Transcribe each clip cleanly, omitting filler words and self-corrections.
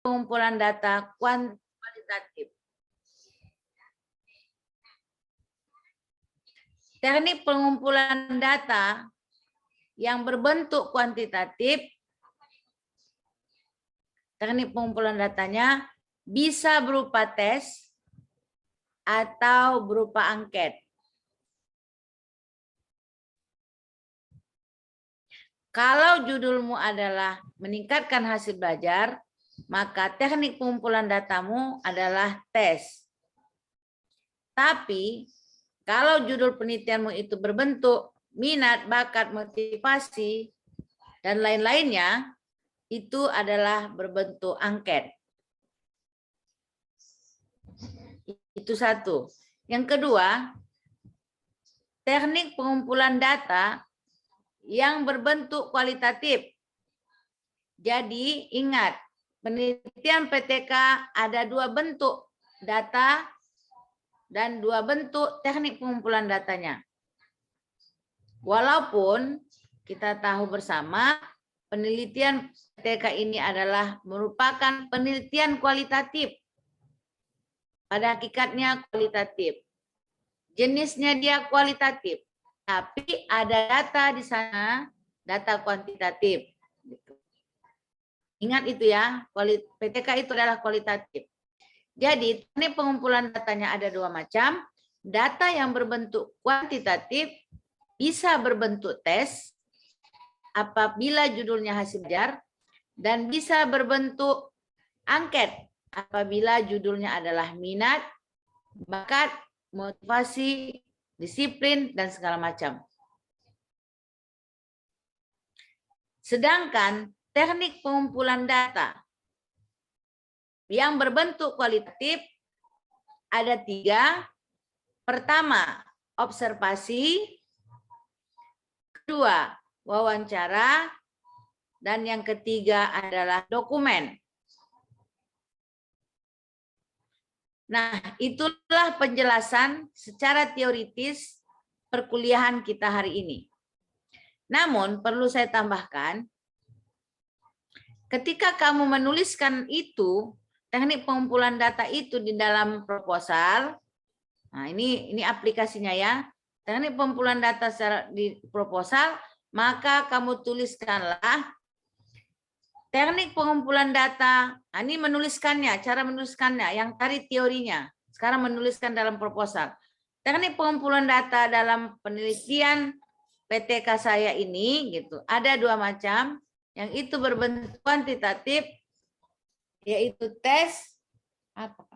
pengumpulan data kualitatif. Teknik pengumpulan data yang berbentuk kuantitatif, teknik pengumpulan datanya bisa berupa tes atau berupa angket. Kalau judulmu adalah meningkatkan hasil belajar, maka teknik pengumpulan datamu adalah tes. Tapi kalau judul penelitianmu itu berbentuk minat, bakat, motivasi, dan lain-lainnya, itu adalah berbentuk angket. Itu satu. Yang kedua, teknik pengumpulan data yang berbentuk kualitatif. Jadi ingat, penelitian PTK ada dua bentuk data dan dua bentuk teknik pengumpulan datanya. Walaupun kita tahu bersama penelitian PTK ini adalah merupakan penelitian kualitatif. Pada hakikatnya kualitatif. Jenisnya dia kualitatif. Tapi ada data di sana, data kuantitatif. Ingat itu ya, PTK itu adalah kualitatif. Jadi, teknik pengumpulan datanya ada dua macam. Data yang berbentuk kuantitatif bisa berbentuk tes apabila judulnya hasil belajar dan bisa berbentuk angket apabila judulnya adalah minat, bakat, motivasi, disiplin, dan segala macam. Sedangkan teknik pengumpulan data yang berbentuk kualitatif ada tiga. Pertama, observasi. Kedua, wawancara. Dan yang ketiga adalah dokumen. Nah, itulah penjelasan secara teoritis perkuliahan kita hari ini. Namun, perlu saya tambahkan, ketika kamu menuliskan itu, teknik pengumpulan data itu di dalam proposal, nah ini aplikasinya ya, teknik pengumpulan data secara di proposal, maka kamu tuliskanlah teknik pengumpulan data. Nah, ini menuliskannya, cara menuliskannya, yang tadi teorinya, sekarang menuliskan dalam proposal. Teknik pengumpulan data dalam penelitian PTK saya ini, gitu, ada dua macam, yang itu berbentuk kuantitatif, yaitu tes apa?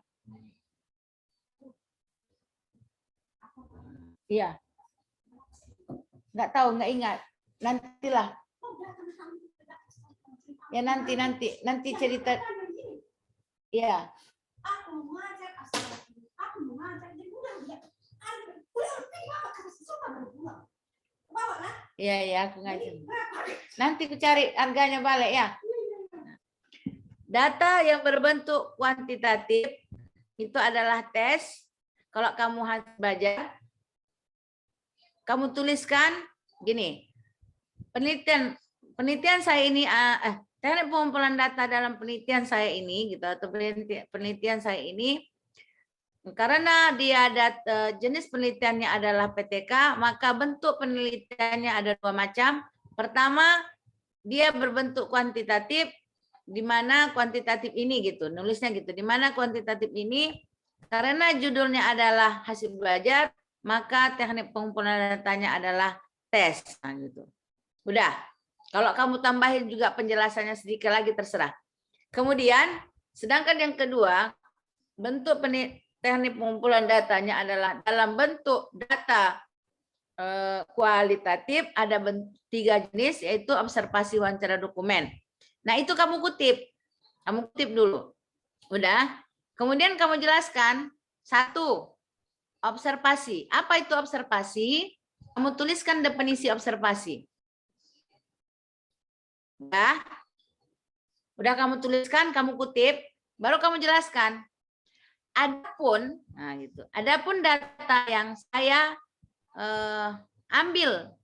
Iya. Nggak tahu, nggak ingat. Nantilah. Ya nanti cerita. Iya. Iya ya, aku ngajar. Nanti aku cari harganya balik ya. Data yang berbentuk kuantitatif itu adalah tes. Kalau kamu harus belajar, kamu tuliskan gini. Penelitian saya ini teknik pengumpulan data dalam penelitian saya ini gitu, atau penelitian saya ini karena dia ada jenis penelitiannya adalah PTK, maka bentuk penelitiannya ada dua macam. Pertama, dia berbentuk kuantitatif, di mana kuantitatif ini gitu, nulisnya gitu, di mana kuantitatif ini karena judulnya adalah hasil belajar, maka teknik pengumpulan datanya adalah tes. Nah, gitu. Udah. Kalau kamu tambahin juga penjelasannya sedikit lagi terserah. Kemudian, sedangkan yang kedua, bentuk teknik pengumpulan datanya adalah dalam bentuk data kualitatif, ada tiga jenis, yaitu observasi, wawancara, dokumen. Nah, itu kamu kutip. Kamu kutip dulu. Udah. Kemudian kamu jelaskan. Satu, observasi. Apa itu observasi? Kamu tuliskan definisi observasi. Udah kamu tuliskan, kamu kutip, baru kamu jelaskan. Adapun, nah gitu. Adapun data yang saya ambil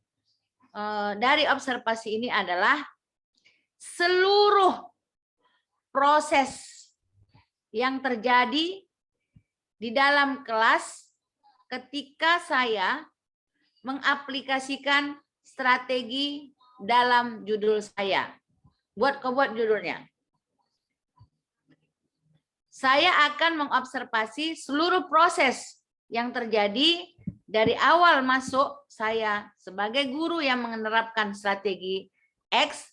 dari observasi ini adalah seluruh proses yang terjadi di dalam kelas ketika saya mengaplikasikan strategi dalam judul saya. Buat judulnya. Saya akan mengobservasi seluruh proses yang terjadi dari awal masuk saya sebagai guru yang menerapkan strategi X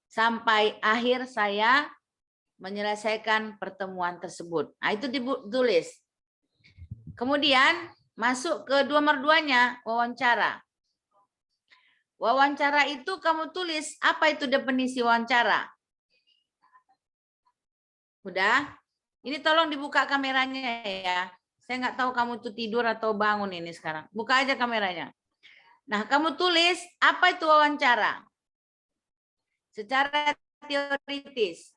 sampai akhir saya menyelesaikan pertemuan tersebut. Nah, itu ditulis. Kemudian masuk ke nomor 2-nya, wawancara. Wawancara itu kamu tulis, apa itu definisi wawancara? Udah? Ini tolong dibuka kameranya ya. Saya nggak tahu kamu tuh tidur atau bangun ini sekarang. Buka aja kameranya. Nah, kamu tulis, apa itu wawancara? Secara teoritis.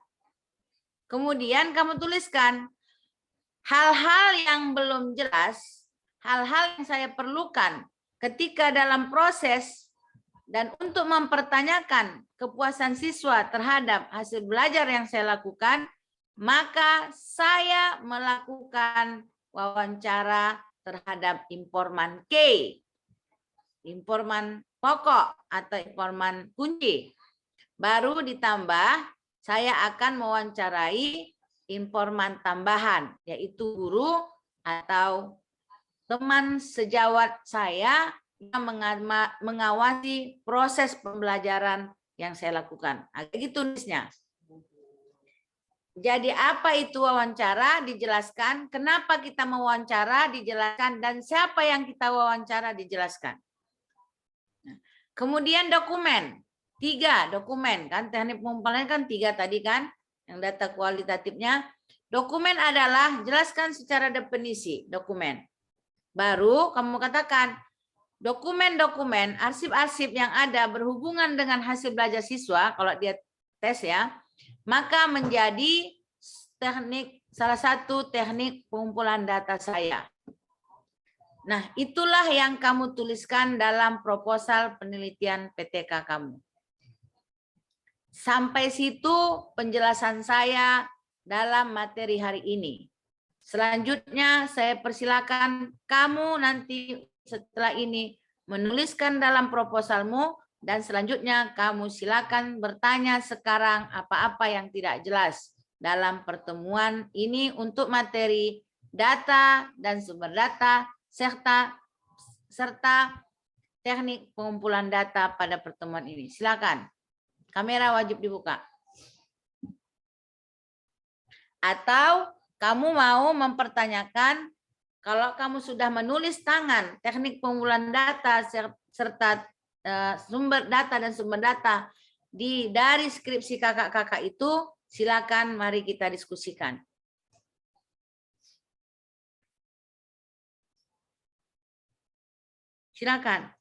Kemudian kamu tuliskan, hal-hal yang belum jelas, hal-hal yang saya perlukan ketika dalam proses dan untuk mempertanyakan kepuasan siswa terhadap hasil belajar yang saya lakukan, maka saya melakukan wawancara terhadap informan K, informan pokok atau informan kunci. Baru ditambah, saya akan mewawancarai informan tambahan, yaitu guru atau teman sejawat saya yang mengawasi proses pembelajaran yang saya lakukan. Gitu tulisnya. Jadi apa itu wawancara? Dijelaskan. Kenapa kita mewawancara? Dijelaskan. Dan siapa yang kita wawancara? Dijelaskan. Kemudian dokumen. 3 dokumen. Kan teknik pengumpulan kan 3 tadi kan. Yang data kualitatifnya. Dokumen adalah jelaskan secara definisi dokumen. Baru kamu katakan dokumen-dokumen, arsip-arsip yang ada berhubungan dengan hasil belajar siswa, kalau dia tes ya, maka menjadi teknik, salah satu teknik pengumpulan data saya. Nah, itulah yang kamu tuliskan dalam proposal penelitian PTK kamu. Sampai situ penjelasan saya dalam materi hari ini. Selanjutnya saya persilakan kamu nanti setelah ini menuliskan dalam proposalmu dan selanjutnya kamu silakan bertanya sekarang apa-apa yang tidak jelas dalam pertemuan ini untuk materi data dan sumber data serta teknik pengumpulan data pada pertemuan ini. Silakan. Kamera wajib dibuka. Atau kamu mau mempertanyakan, kalau kamu sudah menulis tangan teknik pengumpulan data serta sumber data dan sumber data dari skripsi kakak-kakak itu, silakan mari kita diskusikan. Silakan.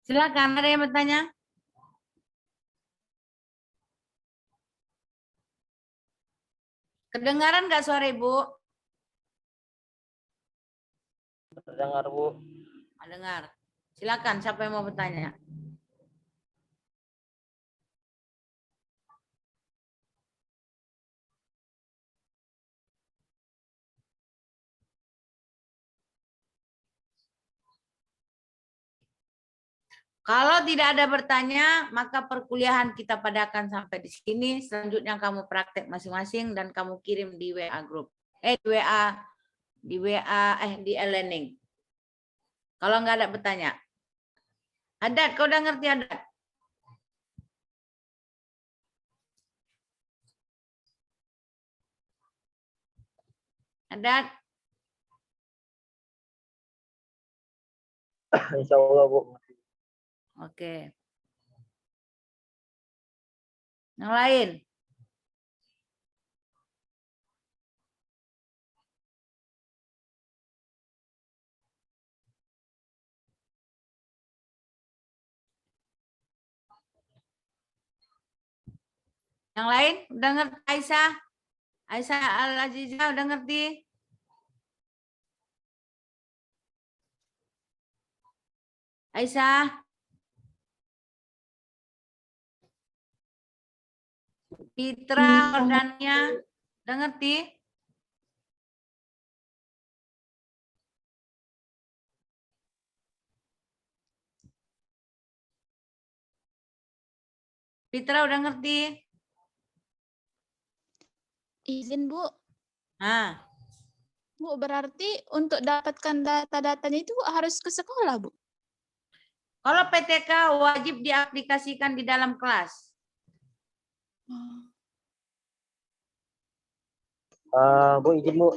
Silakan, ada yang bertanya? Kedengaran nggak suara Ibu? Terdengar, Bu. Dengar. Silakan, siapa yang mau bertanya? Kalau tidak ada bertanya, maka perkuliahan kita padakan sampai di sini. Selanjutnya kamu praktek masing-masing dan kamu kirim di WA group. Di e-learning. Kalau nggak ada bertanya. Adat, kau udah ngerti Adat? Adat? Insya Allah, Bu. Oke. Yang lain? Yang lain udah ngerti? Aisyah? Aisyah Al-Azizah udah ngerti? Aisyah? Fitra, ordannya udah ngerti? Fitra udah ngerti? Izin Bu. Nah, Bu, berarti untuk dapatkan data-datanya itu harus ke sekolah, Bu? kalau PTK wajib diaplikasikan di dalam kelas. Bu, izin Bu.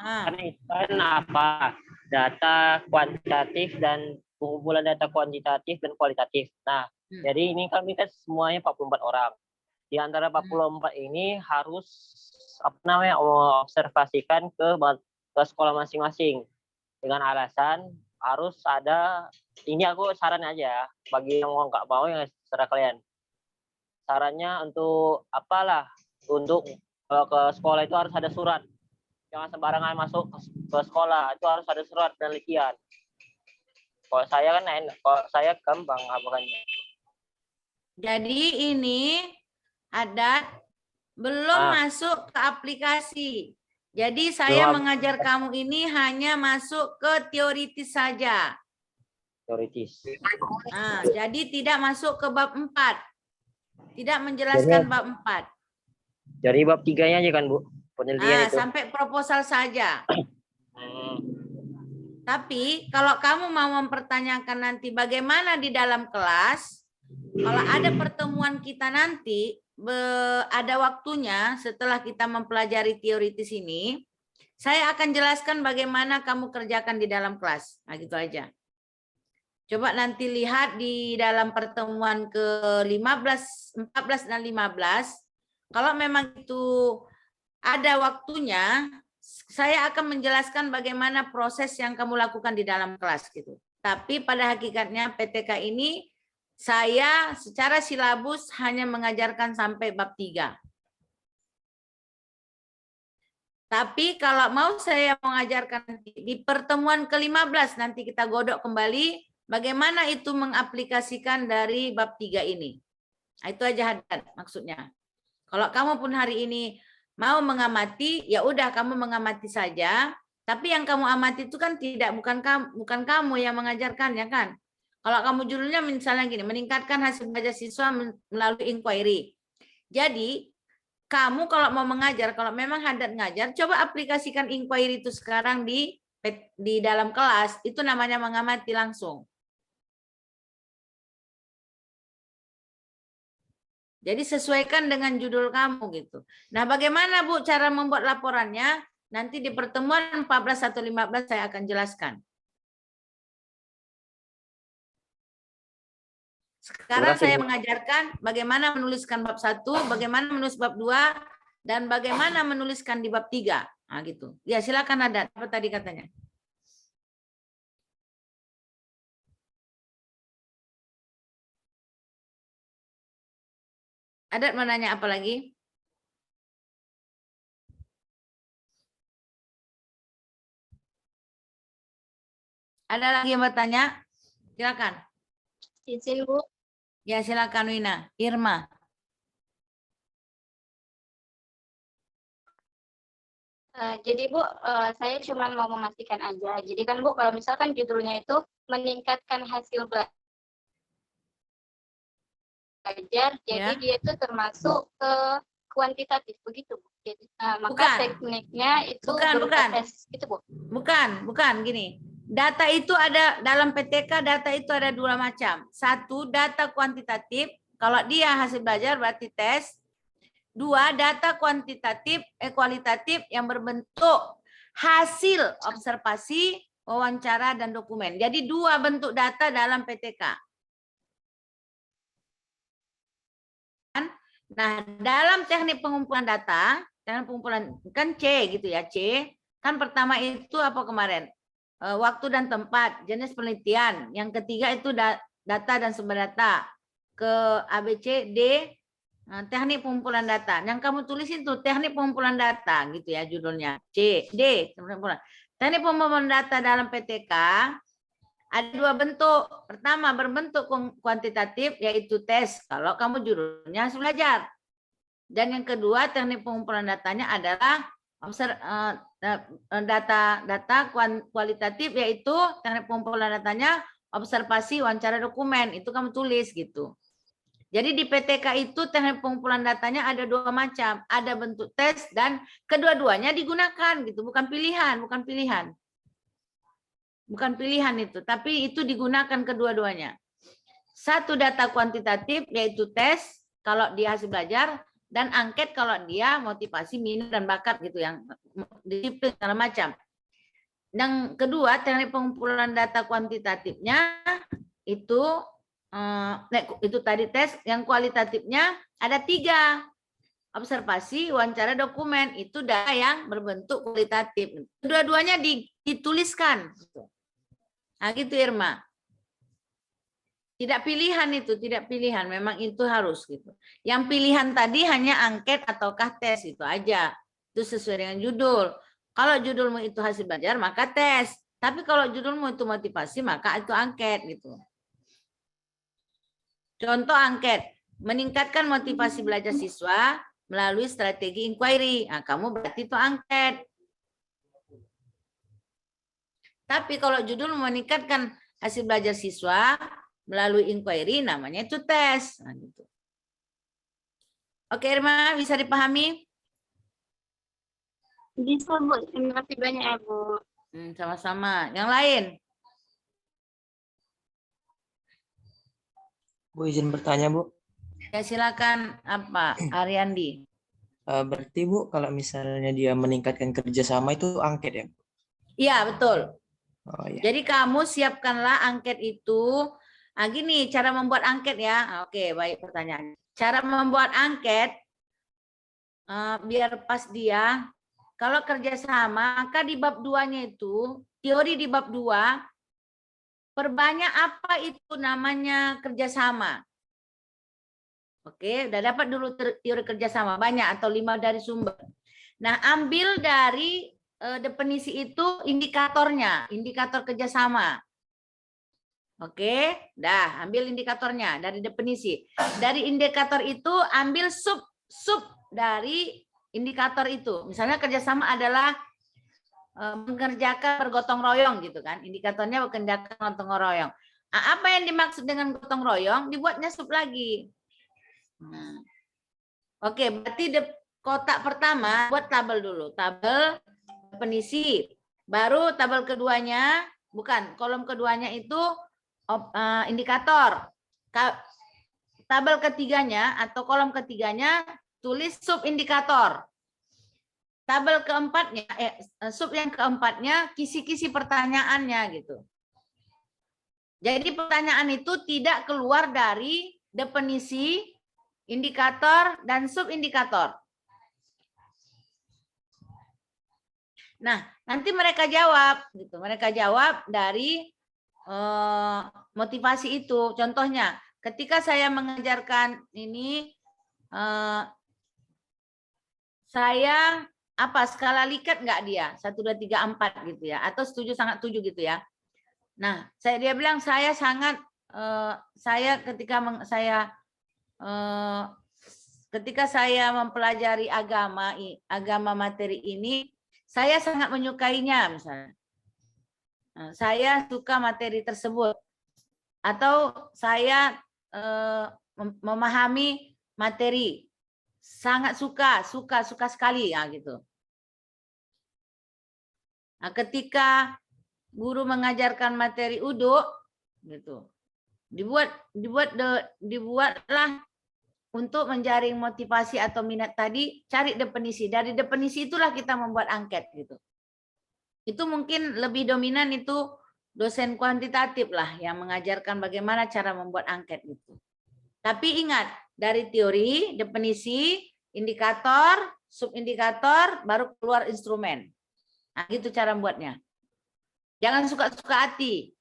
Nah, Karena itu kan apa? Data kuantitatif dan pengumpulan data kuantitatif dan kualitatif. Nah, jadi ini kami kan semuanya 44 orang. Di antara 44 ini harus observasikan ke sekolah masing-masing dengan alasan harus ada, ini aku saran aja bagi yang nggak mau yang serah kalian. Sarannya untuk apalah, untuk kalau ke sekolah itu harus ada surat. Jangan sembarangan masuk ke sekolah, itu harus ada surat penelitian. Kalau saya kan enak, kalau saya gampang apanya. jadi ini ada belum masuk ke aplikasi. Jadi saya mengajar kamu ini hanya masuk ke teoritis saja. Teoritis. Nah, jadi tidak masuk ke bab 4. Tidak menjelaskan bab 4. Jadi bab 3-nya aja kan, Bu? Penelitian itu. Sampai proposal saja. Tapi kalau kamu mau mempertanyakan nanti bagaimana di dalam kelas, kalau ada pertemuan kita nanti, ada waktunya setelah kita mempelajari teoritis ini, saya akan jelaskan bagaimana kamu kerjakan di dalam kelas. Nah, gitu aja. Coba nanti lihat di dalam pertemuan ke-15, 14 dan 15. Kalau memang itu ada waktunya, saya akan menjelaskan bagaimana proses yang kamu lakukan di dalam kelas gitu. Tapi pada hakikatnya PTK ini saya secara silabus hanya mengajarkan sampai bab 3. Tapi kalau mau saya mengajarkan di pertemuan ke-15 nanti kita godok kembali bagaimana itu mengaplikasikan dari bab 3 ini. Nah, itu aja Haddad maksudnya. Kalau kamu pun hari ini mau mengamati, ya udah kamu mengamati saja. Tapi yang kamu amati itu kan bukan kamu yang mengajarkan ya kan. Kalau kamu judulnya misalnya gini, meningkatkan hasil belajar siswa melalui inquiry. Jadi kamu kalau mau mengajar, kalau memang Haddad ngajar, coba aplikasikan inquiry itu sekarang di dalam kelas. Itu namanya mengamati langsung. Jadi sesuaikan dengan judul kamu gitu. Nah, bagaimana Bu cara membuat laporannya? Nanti di pertemuan 14 atau 15 saya akan jelaskan. Sekarang saya mengajarkan bagaimana menuliskan bab 1, bagaimana menulis bab 2, dan bagaimana menuliskan di bab 3. Nah, gitu. Ya, silakan Haddad. Apa tadi katanya? Haddad mau nanya apa lagi? Ada lagi yang bertanya? Silakan. Izin, Bu. Ya, silakan Wina. Irma. Jadi Bu, saya cuma mau memastikan aja. Jadi kan Bu, kalau misalkan judulnya itu meningkatkan hasil belajar, jadi dia itu termasuk ke kuantitatif begitu Bu. Jadi, maka tekniknya itu bukan. tes gitu Bu. Bukan gini. Data itu ada dalam PTK, data itu ada 2 macam. 1 data kuantitatif, kalau dia hasil belajar berarti tes. 2 data kualitatif yang berbentuk hasil observasi, wawancara, dan dokumen. Jadi 2 bentuk data dalam PTK. Nah, dalam teknik pengumpulan data, kan C gitu ya, C. Kan pertama itu apa kemarin? Waktu dan tempat, jenis penelitian. Yang ketiga itu data dan sumber data. Ke ABC, D, teknik pengumpulan data. Yang kamu tulis itu teknik pengumpulan data gitu ya judulnya. D. Teknik pengumpulan data dalam PTK ada dua bentuk. Pertama berbentuk kuantitatif yaitu tes. Kalau kamu judulnya hasil belajar. Dan yang kedua teknik pengumpulan datanya adalah data kualitatif yaitu teknik pengumpulan datanya observasi wawancara dokumen. Itu kamu tulis gitu. Jadi di PTK itu teknik pengumpulan datanya ada dua macam, ada bentuk tes dan kedua-duanya digunakan gitu, bukan pilihan. Bukan pilihan itu, tapi itu digunakan kedua-duanya. Satu data kuantitatif yaitu tes kalau dia hasil belajar dan angket kalau dia motivasi, minat dan bakat gitu yang disiplin segala macam. Yang kedua teknik pengumpulan data kuantitatifnya itu tadi tes, yang kualitatifnya ada 3. Observasi, wawancara dokumen, itu data yang berbentuk kualitatif. Kedua-duanya dituliskan. Nah gitu Irma. Tidak pilihan itu, tidak pilihan, memang itu harus gitu. Yang pilihan tadi hanya angket ataukah tes, itu aja. Itu sesuai dengan judul. Kalau judulmu itu hasil belajar, maka tes. Tapi kalau judulmu itu motivasi, maka itu angket gitu. Contoh angket, meningkatkan motivasi belajar siswa melalui strategi inquiry. Nah, kamu berarti itu angket. Tapi kalau judul meningkatkan hasil belajar siswa melalui inquiry, namanya itu tes. Nah, gitu. Oke Irma, bisa dipahami? Bisa Bu, terima kasih banyak ya Bu. Sama-sama. Yang lain? Bu izin bertanya Bu. Ya silakan apa Ariandi. Berarti Bu kalau misalnya dia meningkatkan kerjasama itu angket ya? Iya betul. Oh, iya. Jadi kamu siapkanlah angket itu. Nah, gini cara membuat angket ya. Oke baik pertanyaannya. Cara membuat angket biar pas dia. Kalau kerjasama maka di bab 2-nya itu teori di bab 2 perbanyak apa itu namanya kerjasama. Oke, udah dapat dulu teori kerjasama banyak atau 5 dari sumber. Nah, ambil dari definisi itu indikatornya, indikator kerjasama. Oke, dah ambil indikatornya dari definisi. Dari indikator itu ambil sub dari indikator itu. Misalnya kerjasama adalah mengerjakan bergotong royong gitu kan. Indikatornya mengerjakan gotong royong. Nah, apa yang dimaksud dengan gotong royong? Dibuatnya sub lagi. Oke, berarti kotak pertama buat tabel dulu. Tabel definisi. Baru tabel keduanya, bukan, kolom keduanya itu indikator. Tabel ketiganya atau kolom ketiganya tulis sub indikator. Tabel keempatnya, sub yang keempatnya kisi-kisi pertanyaannya gitu. Jadi pertanyaan itu tidak keluar dari definisi, indikator, dan subindikator. Nah, nanti mereka jawab gitu. Mereka jawab dari motivasi itu. Contohnya, ketika saya mengajarkan ini saya apa skala Likert enggak dia? 1 2 3 4 gitu ya, atau setuju sangat setuju gitu ya. Nah, dia bilang saya sangat saya ketika saya mempelajari agama materi ini, saya sangat menyukainya misalnya. Saya suka materi tersebut. Atau saya memahami materi. Sangat suka sekali ya gitu. Nah, ketika guru mengajarkan materi uduk gitu. Dibuatlah untuk menjaring motivasi atau minat tadi, cari definisi. Dari definisi itulah kita membuat angket gitu. Itu mungkin lebih dominan itu dosen kuantitatif lah yang mengajarkan bagaimana cara membuat angket gitu. Tapi ingat, dari teori, definisi, indikator, subindikator, baru keluar instrumen. Nah, gitu cara membuatnya. Jangan suka-suka hati.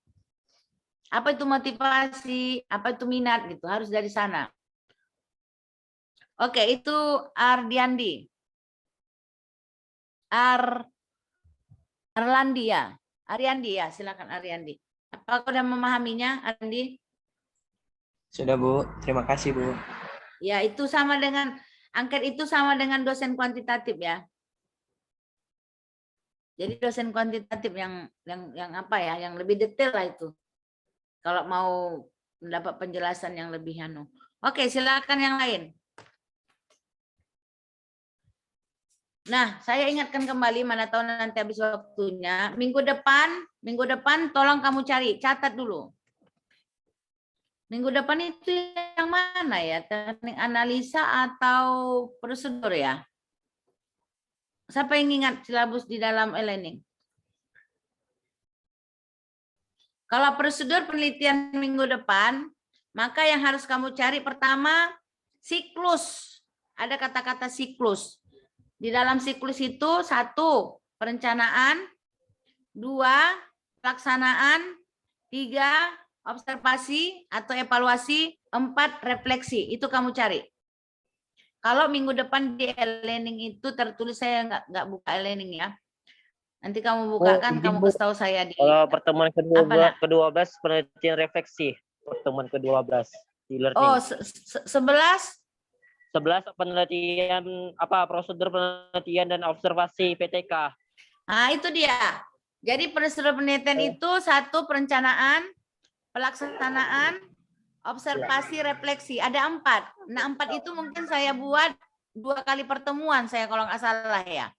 Apa itu motivasi, apa itu minat gitu, harus dari sana. Oke, itu Ardiandi. Arlandi ya. Ariandi ya, silakan Ariandi. Apakah sudah memahaminya, Ardiandi? Sudah Bu, terima kasih Bu. Ya, itu sama dengan angket itu sama dengan dosen kuantitatif ya. Jadi dosen kuantitatif yang apa ya, yang lebih detail lah itu. Kalau mau mendapat penjelasan yang lebih anu. Oke, silakan yang lain. Nah, saya ingatkan kembali, mana tahu nanti habis waktunya. Minggu depan tolong kamu cari, catat dulu. Minggu depan itu yang mana ya? Teknik analisa atau prosedur ya? Siapa yang ingat silabus di dalam e-learning? Kalau prosedur penelitian minggu depan, maka yang harus kamu cari pertama, siklus. Ada kata-kata siklus. Di dalam siklus itu 1, perencanaan, 2, pelaksanaan, 3, observasi atau evaluasi, 4, refleksi. Itu kamu cari. Kalau minggu depan di e-learning itu tertulis, saya nggak buka e-learning ya. Nanti kamu bukakan, kamu kasih tahu saya di. Kalau pertemuan Nak? ke-12 penelitian refleksi, pertemuan ke-12 di learning. Oh, 11 penelitian prosedur penelitian dan observasi PTK. Nah, itu dia. Jadi prosedur penelitian itu 1, perencanaan, pelaksanaan, observasi, refleksi. Ada 4. Nah, 4 itu mungkin saya buat 2 kali pertemuan saya kalau nggak salah ya.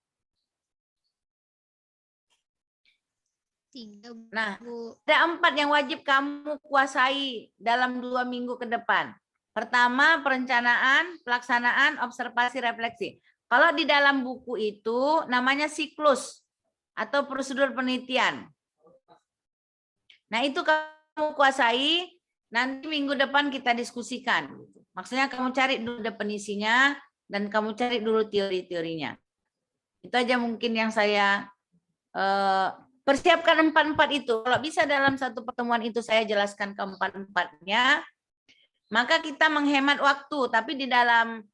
3, Nah, Bu. ada 4 yang wajib kamu kuasai dalam 2 minggu ke depan. Pertama, perencanaan, pelaksanaan, observasi, refleksi. Kalau di dalam buku itu namanya siklus atau prosedur penelitian. Nah, itu kamu kuasai, nanti minggu depan kita diskusikan. Maksudnya kamu cari dulu definisinya dan kamu cari dulu teori-teorinya. Itu aja mungkin yang saya persiapkan 4 itu. Kalau bisa dalam satu pertemuan itu saya jelaskan ke 4-4-nya, maka kita menghemat waktu. Tapi di dalam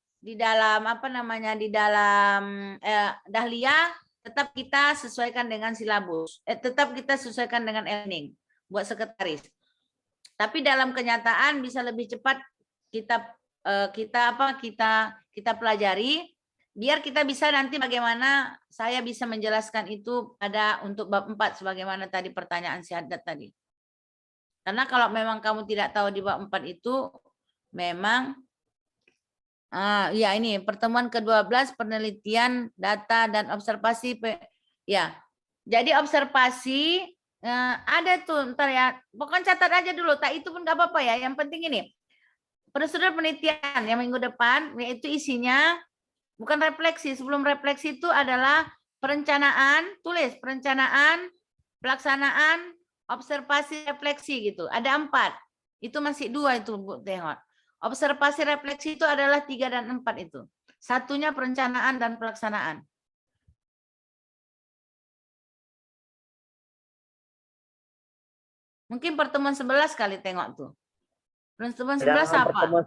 Dahlia tetap kita sesuaikan dengan silabus. Tetap kita sesuaikan dengan e-learning buat sekretaris. Tapi dalam kenyataan bisa lebih cepat kita pelajari, biar kita bisa nanti bagaimana saya bisa menjelaskan itu untuk bab 4 sebagaimana tadi pertanyaan syahadat tadi. Karena kalau memang kamu tidak tahu di bab 4 itu memang ya ini pertemuan ke-12 penelitian data dan observasi ya. Jadi observasi ada tuh, ntar ya. Pokoknya catat aja dulu, tak itu pun nggak apa-apa ya. Yang penting ini prosedur penelitian yang minggu depan, yaitu isinya bukan refleksi. Sebelum refleksi itu adalah perencanaan, tulis perencanaan, pelaksanaan, observasi, refleksi gitu. Ada 4. Itu masih 2 itu Bu tengok. Observasi refleksi itu adalah 3 dan 4 itu. Satunya perencanaan dan pelaksanaan. Mungkin pertemuan 11 kali tengok tuh. Pertemuan 11 apa?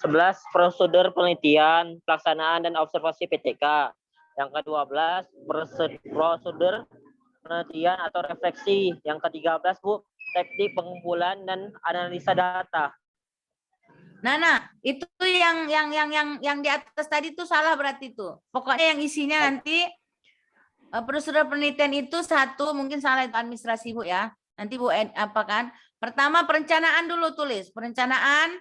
11 prosedur penelitian, pelaksanaan dan observasi PTK. Yang ke-12 prosedur penelitian atau refleksi. Yang ke-13 Bu, teknik pengumpulan dan analisa data. Nah, itu yang di atas tadi itu salah berarti itu. Pokoknya yang isinya nanti prosedur penelitian itu 1, mungkin salah itu administrasi Bu ya. Nanti Bu apa kan? Pertama perencanaan dulu tulis. Perencanaan,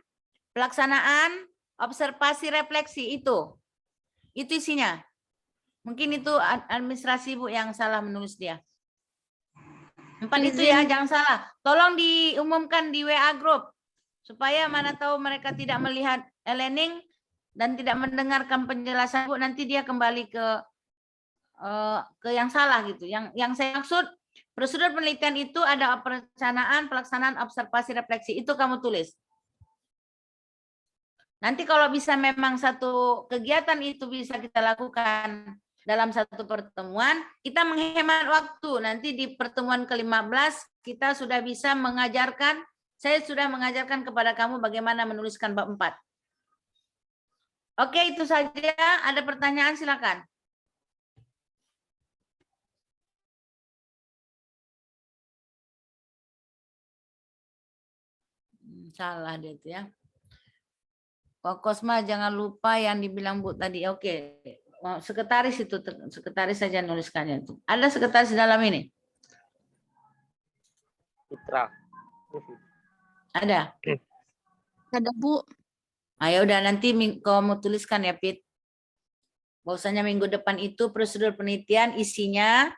pelaksanaan, observasi, refleksi itu. Itu isinya. Mungkin itu administrasi Bu yang salah menulis dia. 4 itu ya, jangan salah. Tolong diumumkan di WA group. Supaya mana tahu mereka tidak melihat e-learning dan tidak mendengarkan penjelasan Bu, nanti dia kembali ke yang salah gitu. Yang saya maksud prosedur penelitian itu ada perencanaan, pelaksanaan, observasi, refleksi. Itu kamu tulis. Nanti kalau bisa memang satu kegiatan itu bisa kita lakukan dalam satu pertemuan, kita menghemat waktu. Nanti di pertemuan ke-15 kita sudah bisa mengajarkan, saya sudah mengajarkan kepada kamu bagaimana menuliskan bab 4. Oke, itu saja. Ada pertanyaan silakan. Salah dia itu ya. Pak Kosma jangan lupa yang dibilang Bu tadi. Oke. Sekretaris itu, sekretaris saja nuliskannya itu. Ada sekretaris dalam ini? Citra. Ada. Ada Bu. Ayo udah nanti kamu tuliskan ya, Pit. Bahwasanya minggu depan itu prosedur penelitian isinya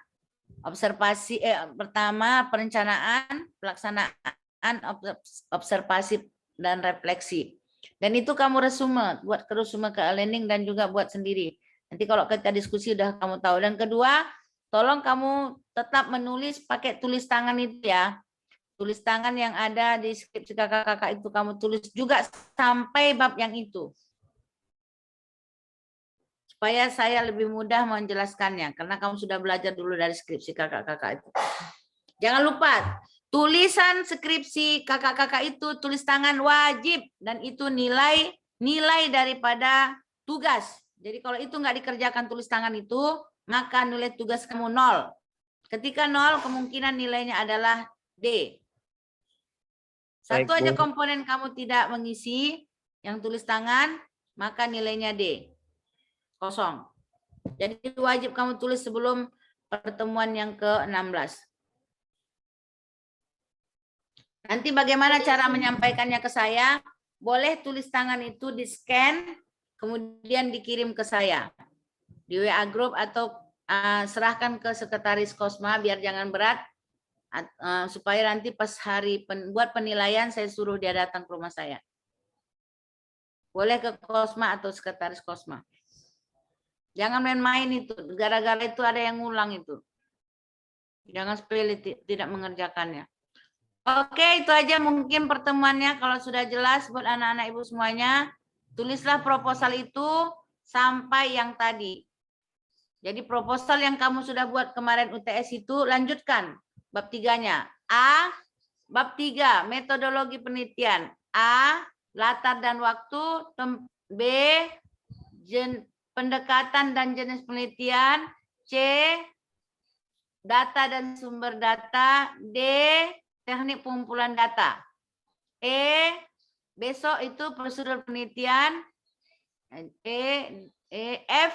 observasi pertama perencanaan, pelaksanaan, observasi dan refleksi. Dan itu kamu resume, buat ke resume ke e-learning dan juga buat sendiri. Nanti kalau kita diskusi udah kamu tahu. Dan kedua, tolong kamu tetap menulis pakai tulis tangan itu ya. Tulis tangan yang ada di skripsi kakak-kakak itu kamu tulis juga sampai bab yang itu. Supaya saya lebih mudah menjelaskannya. Karena kamu sudah belajar dulu dari skripsi kakak-kakak itu. Jangan lupa, tulisan skripsi kakak-kakak itu tulis tangan wajib. Dan itu nilai daripada tugas. Jadi kalau itu nggak dikerjakan tulis tangan itu, maka nilai tugas kamu 0. Ketika 0, kemungkinan nilainya adalah D. Satu aja komponen kamu tidak mengisi, yang tulis tangan, maka nilainya D. 0. Jadi wajib kamu tulis sebelum pertemuan yang ke-16. Nanti bagaimana cara menyampaikannya ke saya? Boleh tulis tangan itu di-scan, kemudian dikirim ke saya. Di WA Group atau serahkan ke sekretaris Kosma biar jangan berat. Supaya nanti pas hari buat penilaian saya suruh dia datang ke rumah saya. Boleh ke Kosma atau sekretaris Kosma. Jangan main-main itu, gara-gara itu ada yang ngulang itu. Jangan sepele tidak mengerjakannya. Oke, itu aja mungkin pertemuannya. Kalau sudah jelas buat anak-anak ibu semuanya, tulislah proposal itu sampai yang tadi. Jadi proposal yang kamu sudah buat kemarin UTS itu lanjutkan bab 3-nya. A, bab 3, metodologi penelitian. A, latar dan waktu. B, pendekatan dan jenis penelitian. C, data dan sumber data. D, teknik pengumpulan data. E, besok itu prosedur penelitian. F,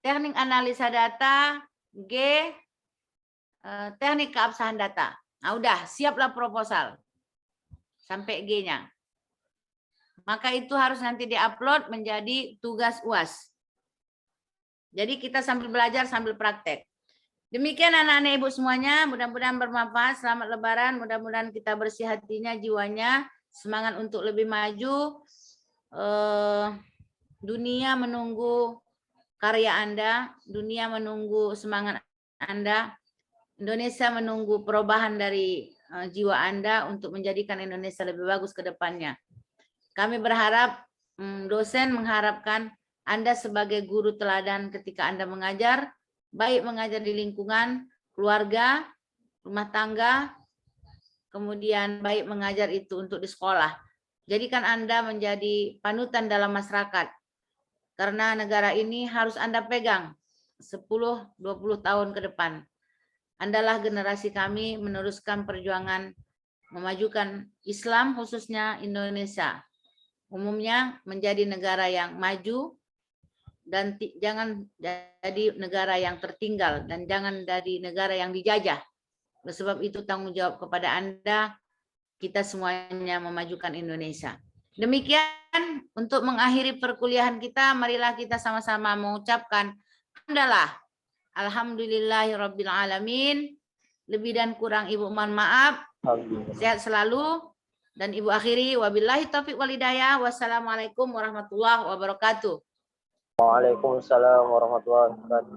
teknik analisa data. G, teknik keabsahan data. Nah, udah, siaplah proposal. Sampai G-nya. Maka itu harus nanti diupload menjadi tugas UAS. Jadi kita sambil belajar, sambil praktek. Demikian anak-anak ibu semuanya, mudah-mudahan bermanfaat. Selamat Lebaran, mudah-mudahan kita bersih hatinya, jiwanya, semangat untuk lebih maju. Dunia menunggu karya Anda, dunia menunggu semangat Anda, Indonesia menunggu perubahan dari jiwa Anda untuk menjadikan Indonesia lebih bagus ke depannya. Kami berharap, dosen mengharapkan Anda sebagai guru teladan ketika Anda mengajar, baik mengajar di lingkungan keluarga, rumah tangga, kemudian baik mengajar itu untuk di sekolah. Jadikan Anda menjadi panutan dalam masyarakat. Karena negara ini harus Anda pegang 10-20 tahun ke depan. Andalah generasi kami meneruskan perjuangan memajukan Islam khususnya Indonesia. Umumnya menjadi negara yang maju dan jangan jadi negara yang tertinggal dan jangan dari negara yang dijajah. Oleh sebab itu tanggung jawab kepada Anda, kita semuanya memajukan Indonesia. Demikian untuk mengakhiri perkuliahan kita, marilah kita sama-sama mengucapkan hamdalah. Alhamdulillahirabbil alamin. Lebih dan kurang Ibu mohon maaf. Sehat selalu. Dan Ibu akhiri wabillahi taufiq wal hidayah. Wassalamualaikum warahmatullahi wabarakatuh. Waalaikumsalam warahmatullahi wabarakatuh.